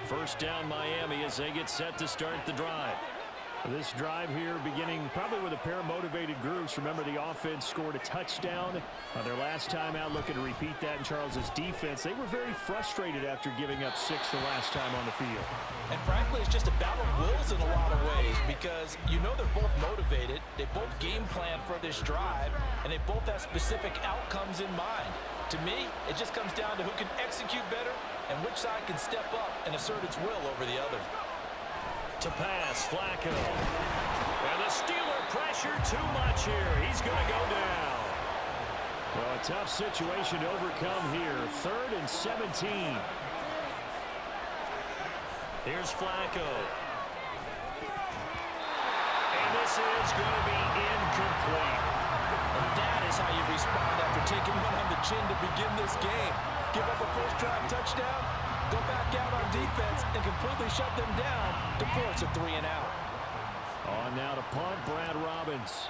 First down Miami as they get set to start the drive. This drive here beginning probably with a pair of motivated groups. Remember, the offense scored a touchdown their last time out, looking to repeat that in Charles's defense. They were very frustrated after giving up 6 the last time on the field. And frankly, it's just a battle of wills in a lot of ways because you know they're both motivated. They both game plan for this drive, and they both have specific outcomes in mind. To me, it just comes down to who can execute better and which side can step up and assert its will over the other. To pass, Flacco. And the Steeler pressure too much here. He's going to go down. Well, a tough situation to overcome here. 3rd and 17. Here's Flacco. And this is going to be incomplete. And that is how you respond after taking one on the chin to begin this game. Give up a first drive touchdown, go back out on defense, and completely shut them down to force a 3 and out. On now to punt, Brad Robbins.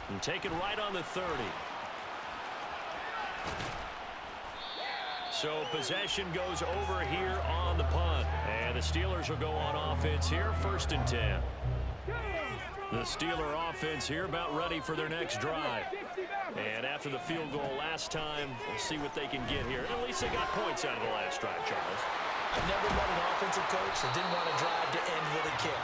And take it right on the 30. So possession goes over here on the punt. And the Steelers will go on offense here, 1st and 10. The Steeler offense here about ready for their next drive. And after the field goal last time, we'll see what they can get here. At least they got points out of the last drive, Charles. I've never met an offensive coach that didn't want to drive to end with a kick.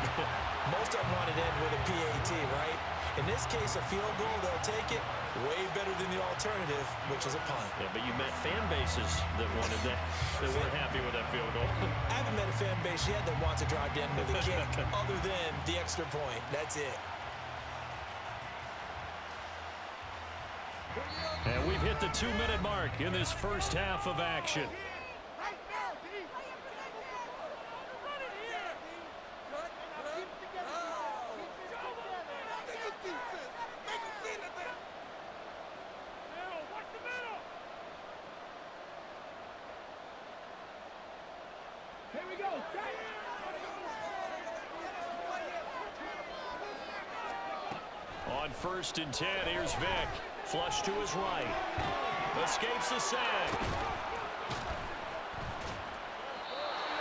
Most of them wanted to end with a PAT, right? In this case, a field goal, they'll take it. Way better than the alternative, which is a punt. Yeah, but you met fan bases that wanted that, that weren't happy with that field goal. I haven't met a fan base yet that wants to drive to end with a kick other than the extra point. That's it. And we've hit the 2-minute mark in this first half of action. On 1st and 10, here's Vick. Flush to his right. Escapes the sack.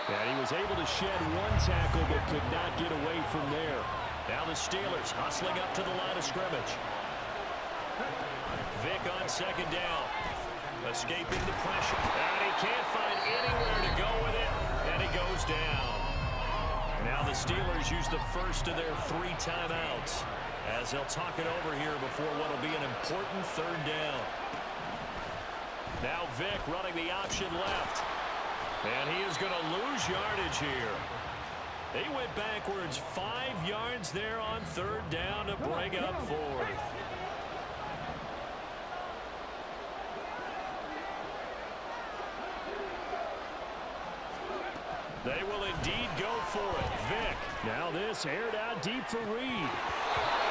And he was able to shed 1 tackle but could not get away from there. Now the Steelers hustling up to the line of scrimmage. Vick on 2nd down. Escaping the pressure. And he can't find anywhere to go with it. And he goes down. Now the Steelers use the first of their 3 timeouts as they'll talk it over here before what will be an important 3rd down. Now Vick running the option left. And he is going to lose yardage here. He went backwards 5 yards there on 3rd down to bring up 4th. They will indeed go for it. Vick. Now this aired out deep for Reed.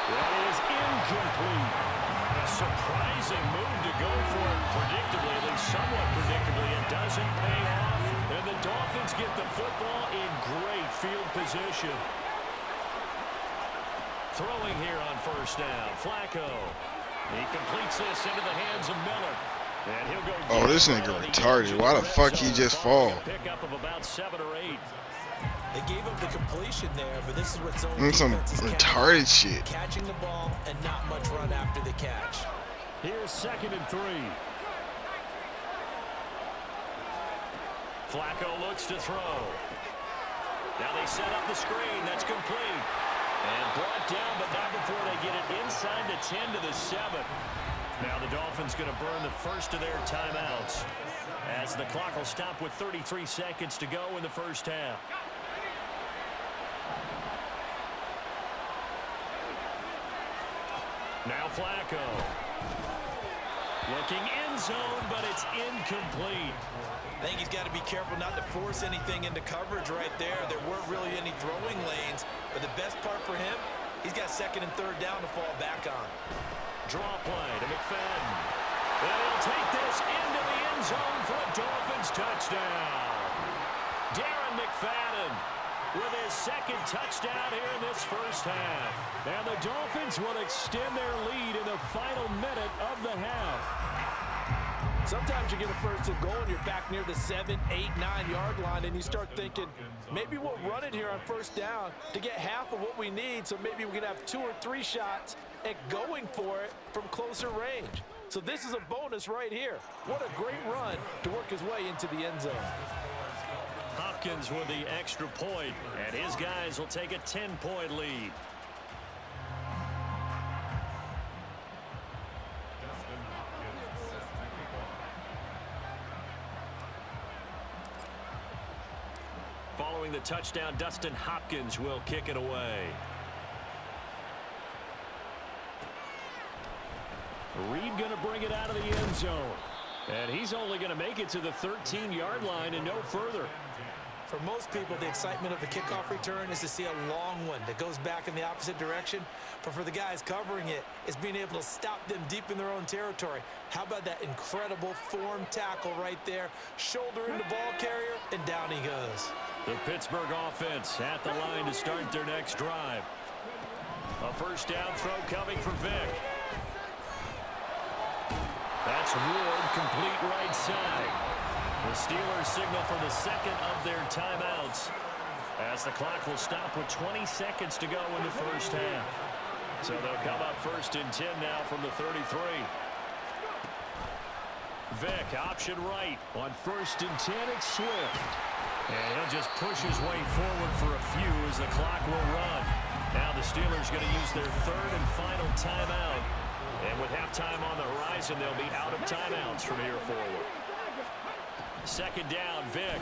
That is incomplete. A surprising move to go for it predictably, at least somewhat predictably. It doesn't pay off. And the Dolphins get the football in great field position. Throwing here on 1st down. Flacco. He completes this into the hands of Miller. And he'll go. Oh, this nigga retarded. Why the fuck he just fall? Pickup of about 7 or 8. They gave up the completion there, but this is what zone Some defense is retarded shit. Catching the ball and not much run after the catch. Here's 2nd and 3. Flacco looks to throw. Now they set up the screen. That's complete. And brought down, but not before they get it inside the 10 to the 7. Now the Dolphins going to burn the first of their timeouts as the clock will stop with 33 seconds to go in the first half. Now Flacco. Looking end zone, but it's incomplete. I think he's got to be careful not to force anything into coverage right there. There weren't really any throwing lanes, but the best part for him, he's got 2nd and 3rd down to fall back on. Draw play to McFadden. And he'll take this into the end zone for a Dolphins touchdown. Darren McFadden. with his second touchdown here in this first half. And the Dolphins will extend their lead in the final minute of the half. Sometimes you get a first and goal and you're back near the 7, 8, 9-yard line, and you start thinking, maybe we'll run it here on first down to get half of what we need, so maybe we can have 2 or 3 shots at going for it from closer range. So this is a bonus right here. What a great run to work his way into the end zone. Hopkins with the extra point, and his guys will take a 10-point lead. Following the touchdown, Dustin Hopkins will kick it away. Reed going to bring it out of the end zone. And he's only going to make it to the 13-yard line and no further. For most people, the excitement of the kickoff return is to see a long one that goes back in the opposite direction. But for the guys covering it, it's being able to stop them deep in their own territory. How about that incredible form tackle right there? Shoulder into ball carrier, and down he goes. The Pittsburgh offense at the line to start their next drive. A first down throw coming for Vick. That's Ward, complete right side. The Steelers signal for the second of their timeouts as the clock will stop with 20 seconds to go in the first half. So they'll come up first and 10 now from the 33. Vick, option right. On first and 10, it's Swift. And he'll just push his way forward for a few as the clock will run. Now the Steelers going to use their third and final timeout. And with halftime on the horizon, they'll be out of timeouts from here forward. Second down, Vick.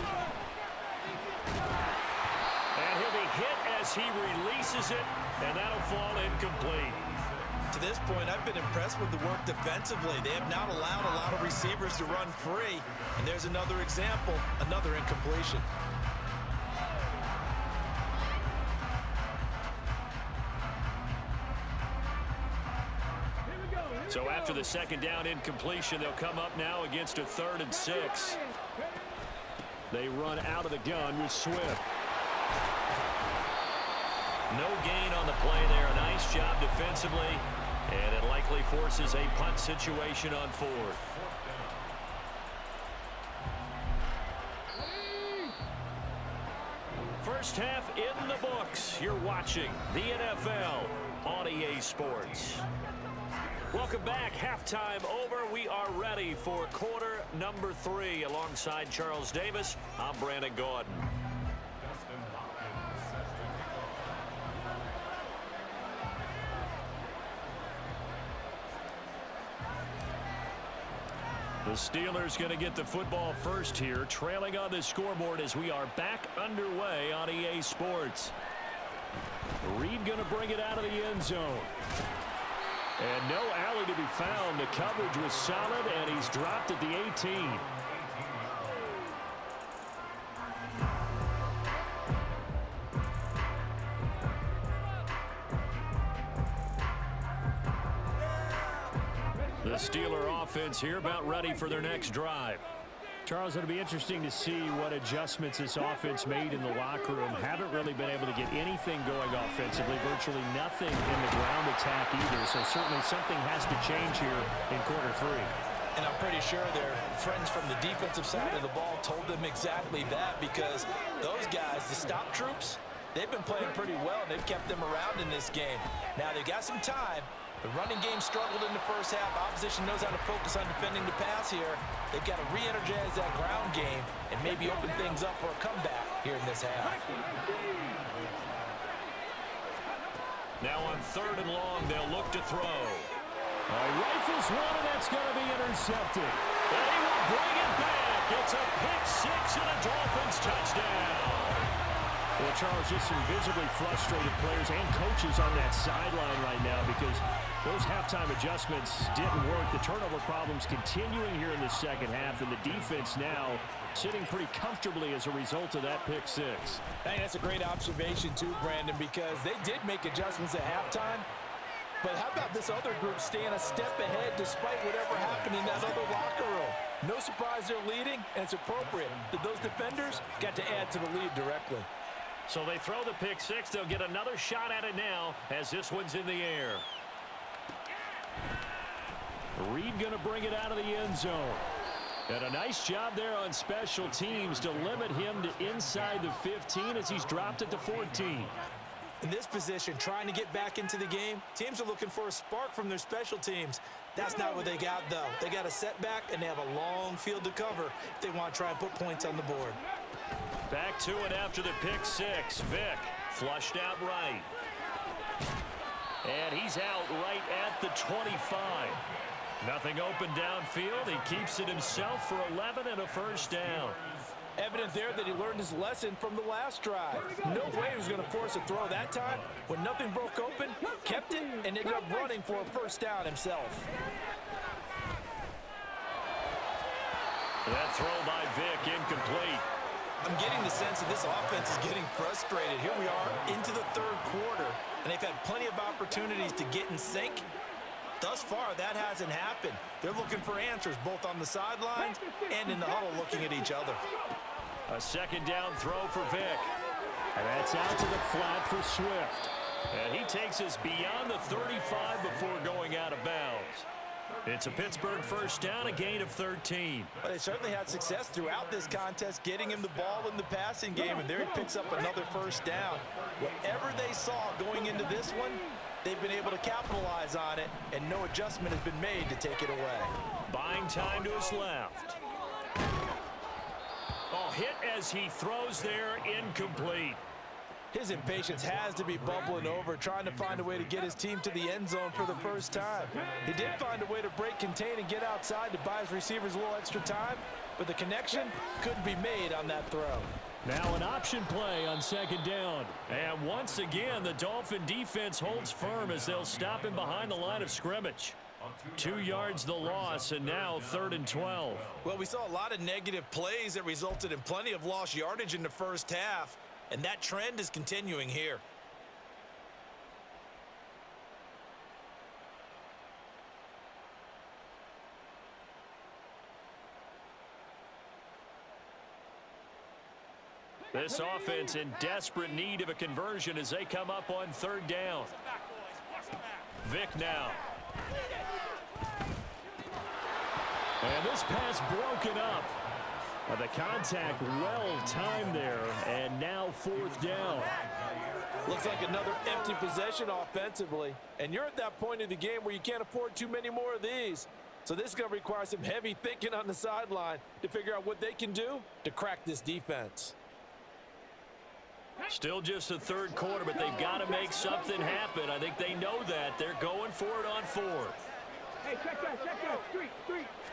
And he'll be hit as he releases it, and that'll fall incomplete. To this point, I've been impressed with the work defensively. They have not allowed a lot of receivers to run free. And there's another example, another incompletion. So after the second down incompletion, they'll come up now against a 3rd and 6. They run out of the gun with Swift. No gain on the play there. A nice job defensively. And it likely forces a punt situation on 4th. First half in the books. You're watching the NFL on EA Sports. Welcome back. Halftime over. We are ready for quarter number 3. Alongside Charles Davis, I'm Brandon Gordon. The Steelers going to get the football first here, trailing on the scoreboard as we are back underway on EA Sports. Reed going to bring it out of the end zone. And no alley to be found. The coverage was solid, and he's dropped at the 18. The Steeler offense here about ready for their next drive. Charles, it'll be interesting to see what adjustments this offense made in the locker room. Haven't really been able to get anything going offensively, virtually nothing in the ground attack either. So certainly something has to change here in quarter 3. And I'm pretty sure their friends from the defensive side of the ball told them exactly that, because those guys, the stop troops, they've been playing pretty well, and they've kept them around in this game. Now they've got some time. The running game struggled in the first half. Opposition knows how to focus on defending the pass here. They've got to re-energize that ground game and maybe open things up for a comeback here in this half. Now on 3rd and long, they'll look to throw. Rifles one, and that's going to be intercepted. And he will bring it back. It's a pick 6 and a Dolphins touchdown. Well, Charles, just some visibly frustrated players and coaches on that sideline right now because those halftime adjustments didn't work. The turnover problems continuing here in the second half, and the defense now sitting pretty comfortably as a result of that pick 6. Hey, that's a great observation too, Brandon, because they did make adjustments at halftime. But how about this other group staying a step ahead despite whatever happened in that other locker room? No surprise they're leading, and it's appropriate that those defenders got to add to the lead directly. So they throw the pick six. They'll get another shot at it now as this one's in the air. Reed going to bring it out of the end zone. And a nice job there on special teams to limit him to inside the 15 as he's dropped it to 14. In this position, trying to get back into the game, teams are looking for a spark from their special teams. That's not what they got, though. They got a setback, and they have a long field to cover if they want to try and put points on the board. Back to it after the pick six. Vick flushed out right. And he's out right at the 25. Nothing open downfield. He keeps it himself for 11 and a first down. Evident there that he learned his lesson from the last drive. No way he was going to force a throw that time. When nothing broke open, kept it, and ended up running for a first down himself. That throw by Vick incomplete. I'm getting the sense that this offense is getting frustrated. Here we are into the third quarter, and they've had plenty of opportunities to get in sync. Thus far, that hasn't happened. They're looking for answers both on the sidelines and in the huddle looking at each other. A second down throw for Vick. And that's out to the flat for Swift. And he takes us beyond the 35 before going out of bounds. It's a Pittsburgh first down, a gain of 13. Well, they certainly had success throughout this contest, getting him the ball in the passing game, and there he picks up another first down. Whatever they saw going into this one, they've been able to capitalize on it, and no adjustment has been made to take it away. Buying time to his left. Oh, hit as he throws there, incomplete. His impatience has to be bubbling over, trying to find a way to get his team to the end zone for the first time. He did find a way to break contain and get outside to buy his receivers a little extra time, but the connection couldn't be made on that throw. Now an option play on second down. And once again, the Dolphin defense holds firm as they'll stop him behind the line of scrimmage. 2 yards the loss, and now 3rd and 12. Well, we saw a lot of negative plays that resulted in plenty of lost yardage in the first half, and that trend is continuing here. This offense in desperate need of a conversion as they come up on 3rd down. Vick now. And this pass broken up. The contact well timed there, and now 4th down. Looks like another empty possession offensively, and you're at that point in the game where you can't afford too many more of these. So this is going to require some heavy thinking on the sideline to figure out what they can do to crack this defense. Still just the 3rd quarter, but they've got to make something happen. I think they know that. They're going for it on 4th. Hey, check that. Street.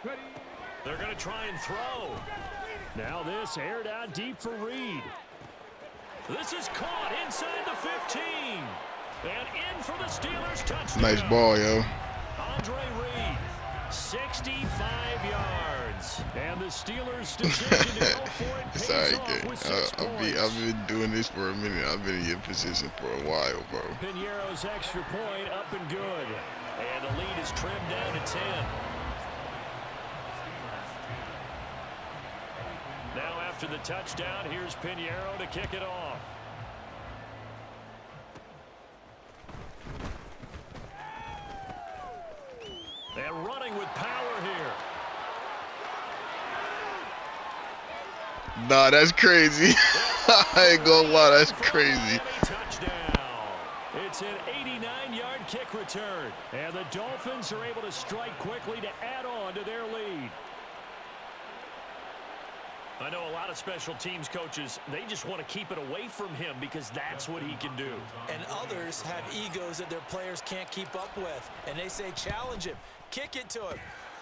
Ready. They're going to try and throw. Now this aired out deep for Reed. This is caught inside the 15. And in for the Steelers touchdown. Nice ball, yo. Andre Reed, 65 yards. And the Steelers' decision to go for it It's pays alright, off with 6 points. I've been doing this for a minute. I've been in your position for a while, bro. Piñeiro's extra point up and good. And the lead is trimmed down to 10. Now after the touchdown, here's Piñeiro to kick it off. And running with power here. Nah, that's crazy. I ain't gonna lie, that's crazy. Touchdown. It's an 89-yard kick return. And the Dolphins are able to strike quickly to add on to their lead. I know a lot of special teams coaches, they just want to keep it away from him because that's what he can do. And others have egos that their players can't keep up with. And they say, challenge him, kick it to him.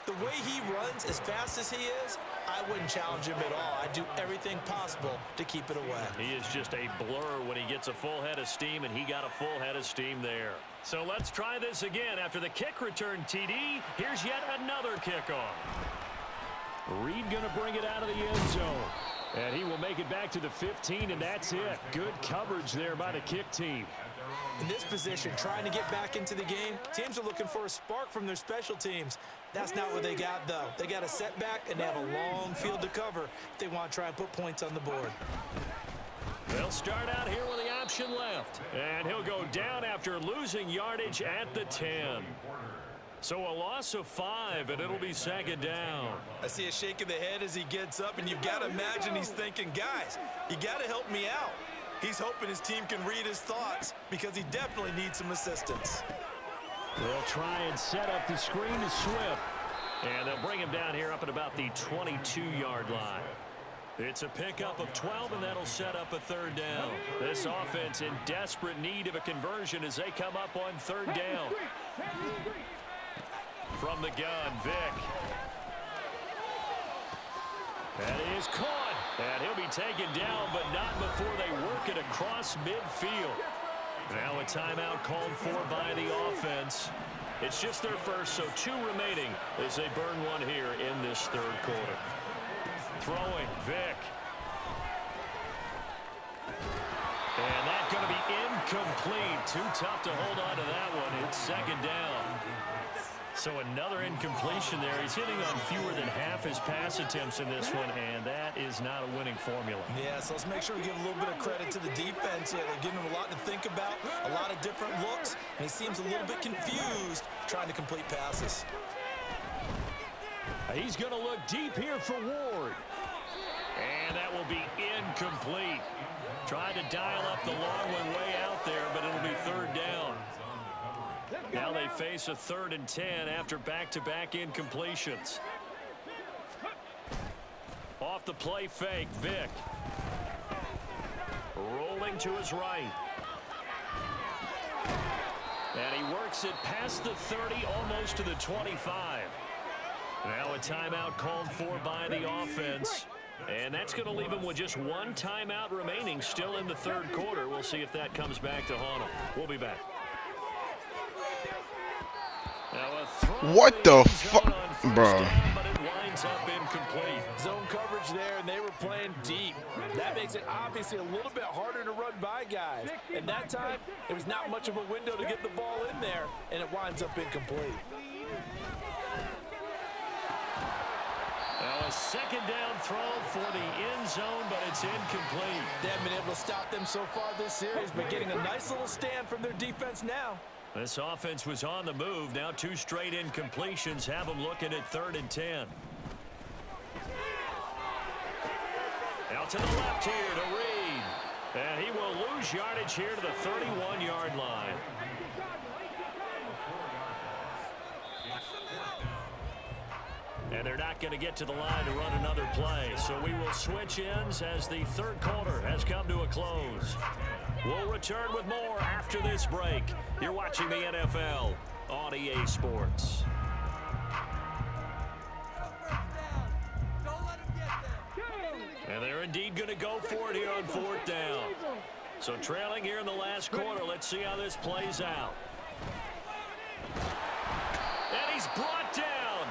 The way he runs as fast as he is, I wouldn't challenge him at all. I'd do everything possible to keep it away. He is just a blur when he gets a full head of steam, and he got a full head of steam there. So let's try this again. After the kick return, TD, here's yet another kickoff. Reed going to bring it out of the end zone. And he will make it back to the 15, and that's it. Good coverage there by the kick team. In this position, trying to get back into the game, teams are looking for a spark from their special teams. That's not what they got, though. They got a setback, and they have a long field to cover if they want to try and put points on the board. They'll start out here with the option left. And he'll go down after losing yardage at the 10. So a loss of 5, and it'll be second down. I see a shake of the head as he gets up, and you've got to imagine he's thinking, guys, you got to help me out. He's hoping his team can read his thoughts because he definitely needs some assistance. They'll try and set up the screen to Swift. And they'll bring him down here up at about the 22-yard line. It's a pickup of 12, and that'll set up a third down. This offense in desperate need of a conversion as they come up on third down. From the gun, Vick. That is caught. And he'll be taken down, but not before they work it across midfield. Now a timeout called for by the offense. It's just their first, so 2 remaining as they burn one here in this third quarter. Throwing, Vick. And that's going to be incomplete. Too tough to hold on to that one. It's second down. So another incompletion there. He's hitting on fewer than half his pass attempts in this one, and that is not a winning formula. Yeah, so let's make sure we give a little bit of credit to the defense here. They're giving him a lot to think about, a lot of different looks, and he seems a little bit confused trying to complete passes. He's going to look deep here for Ward. And that will be incomplete. Tried to dial up the long one way out there, but it'll be third down. Now they face a 3rd and 10 after back-to-back incompletions. Off the play fake, Vick. Rolling to his right. And he works it past the 30, almost to the 25. Now a timeout called for by the offense. And that's going to leave him with just 1 timeout remaining still in the third quarter. We'll see if that comes back to haunt him. We'll be back. What the fuck, bro? But it winds up incomplete. Zone coverage there, and they were playing deep. That makes it obviously a little bit harder to run by guys. And that time, it was not much of a window to get the ball in there, and it winds up incomplete. Now a second down throw for the end zone, but it's incomplete. They haven't been able to stop them so far this series, but getting a nice little stand from their defense now. This offense was on the move. Now 2 straight incompletions have them looking at 3rd and 10. Out to the left here to Reed. And he will lose yardage here to the 31-yard line. And they're not going to get to the line to run another play. So we will switch ends as the third quarter has come to a close. We'll return with more after this break. You're watching the NFL on EA Sports. And they're indeed going to go for it here on 4th down. So trailing here in the last quarter. Let's see how this plays out. And he's brought down.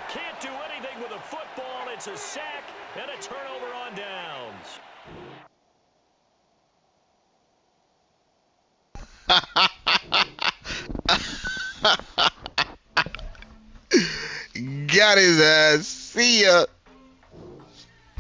Can't do anything with a football. It's a sack and a turnover on downs. Got his ass. See ya.